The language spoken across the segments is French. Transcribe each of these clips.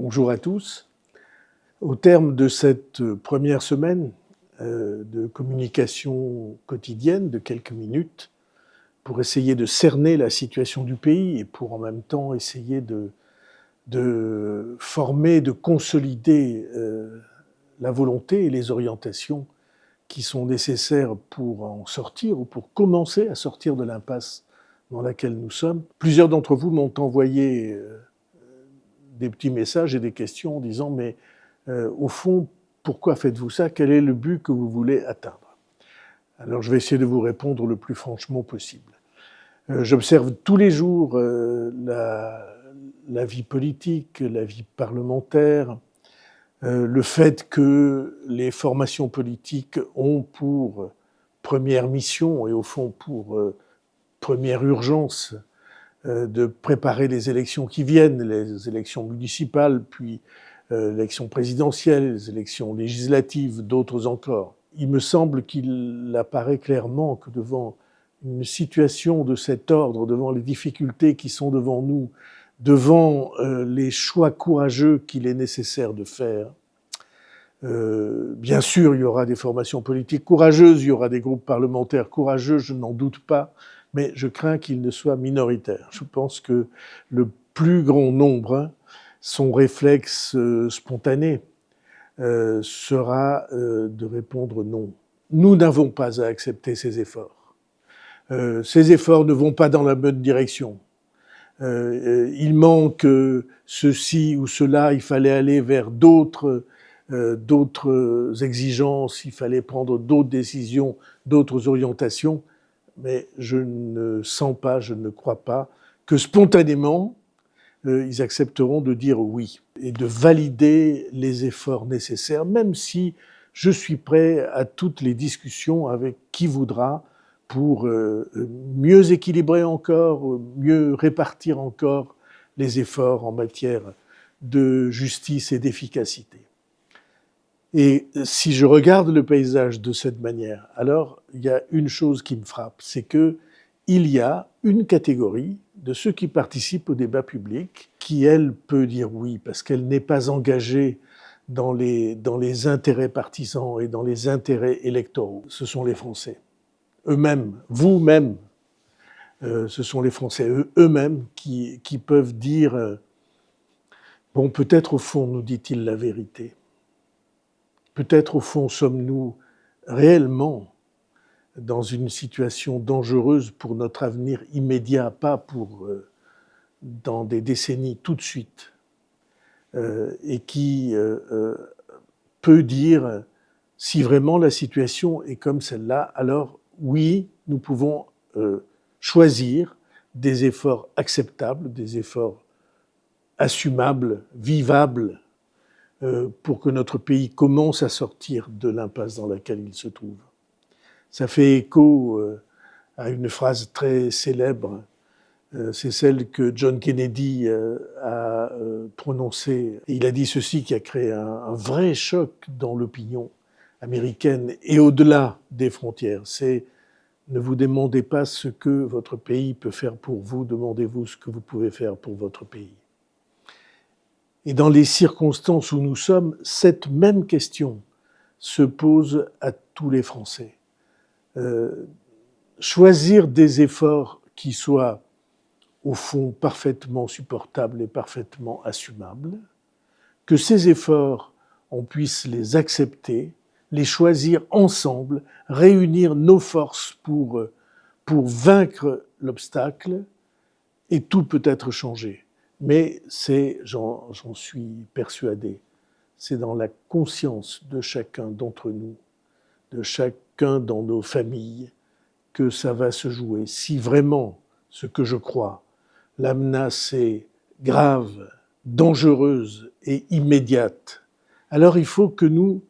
Bonjour à tous. Au terme de cette première semaine de communication quotidienne de quelques minutes, pour essayer de cerner la situation du pays et pour en même temps essayer de former, de consolider la volonté et les orientations qui sont nécessaires pour en sortir ou pour commencer à sortir de l'impasse dans laquelle nous sommes. Plusieurs d'entre vous m'ont envoyé des petits messages et des questions en disant « mais au fond, pourquoi faites-vous ça? Quel est le but que vous voulez atteindre ?» Alors je vais essayer de vous répondre le plus franchement possible. J'observe tous les jours la vie politique, la vie parlementaire, le fait que les formations politiques ont pour première mission et au fond pour première urgence de préparer les élections qui viennent, les élections municipales, puis l'élection présidentielle, les élections législatives, d'autres encore. Il me semble qu'il apparaît clairement que devant une situation de cet ordre, devant les difficultés qui sont devant nous, devant les choix courageux qu'il est nécessaire de faire, bien sûr, il y aura des formations politiques courageuses, il y aura des groupes parlementaires courageux, je n'en doute pas, mais je crains qu'ils ne soient minoritaires. Je pense que le plus grand nombre, son réflexe spontané sera de répondre non. Nous n'avons pas à accepter ces efforts. Ces efforts ne vont pas dans la bonne direction. Il manque ceci ou cela, il fallait aller vers d'autres exigences, il fallait prendre d'autres décisions, d'autres orientations, mais je ne sens pas, je ne crois pas que spontanément, ils accepteront de dire oui et de valider les efforts nécessaires, même si je suis prêt à toutes les discussions avec qui voudra pour mieux équilibrer encore, mieux répartir encore les efforts en matière de justice et d'efficacité. Et si je regarde le paysage de cette manière, alors il y a une chose qui me frappe, c'est qu'il y a une catégorie de ceux qui participent au débat public qui, elle, peut dire oui, parce qu'elle n'est pas engagée dans les intérêts partisans et dans les intérêts électoraux. Ce sont les Français. Eux-mêmes, vous-même, ce sont les Français eux-mêmes qui peuvent dire « bon, peut-être au fond, nous dit-il la vérité ». Peut-être, au fond, sommes-nous réellement dans une situation dangereuse pour notre avenir immédiat, pas pour dans des décennies tout de suite, et qui peut dire, si vraiment la situation est comme celle-là, alors oui, nous pouvons choisir des efforts acceptables, des efforts assumables, vivables, pour que notre pays commence à sortir de l'impasse dans laquelle il se trouve. Ça fait écho à une phrase très célèbre, c'est celle que John Kennedy a prononcée. Il a dit ceci qui a créé un vrai choc dans l'opinion américaine et au-delà des frontières. C'est « ne vous demandez pas ce que votre pays peut faire pour vous, demandez-vous ce que vous pouvez faire pour votre pays ». Et dans les circonstances où nous sommes, cette même question se pose à tous les Français. Choisir des efforts qui soient, au fond, parfaitement supportables et parfaitement assumables, que ces efforts, on puisse les accepter, les choisir ensemble, réunir nos forces pour vaincre l'obstacle, et tout peut être changé. Mais c'est, j'en suis persuadé, c'est dans la conscience de chacun d'entre nous, de chacun dans nos familles, que ça va se jouer. Si vraiment, ce que je crois, la menace est grave, dangereuse et immédiate, alors il faut que nous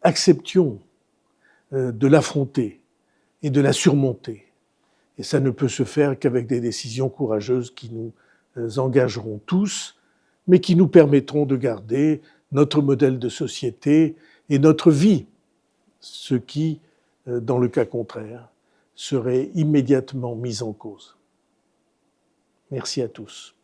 acceptions de l'affronter et de la surmonter. Et ça ne peut se faire qu'avec des décisions courageuses qui nous engageront tous, mais qui nous permettront de garder notre modèle de société et notre vie, ce qui, dans le cas contraire, serait immédiatement mis en cause. Merci à tous.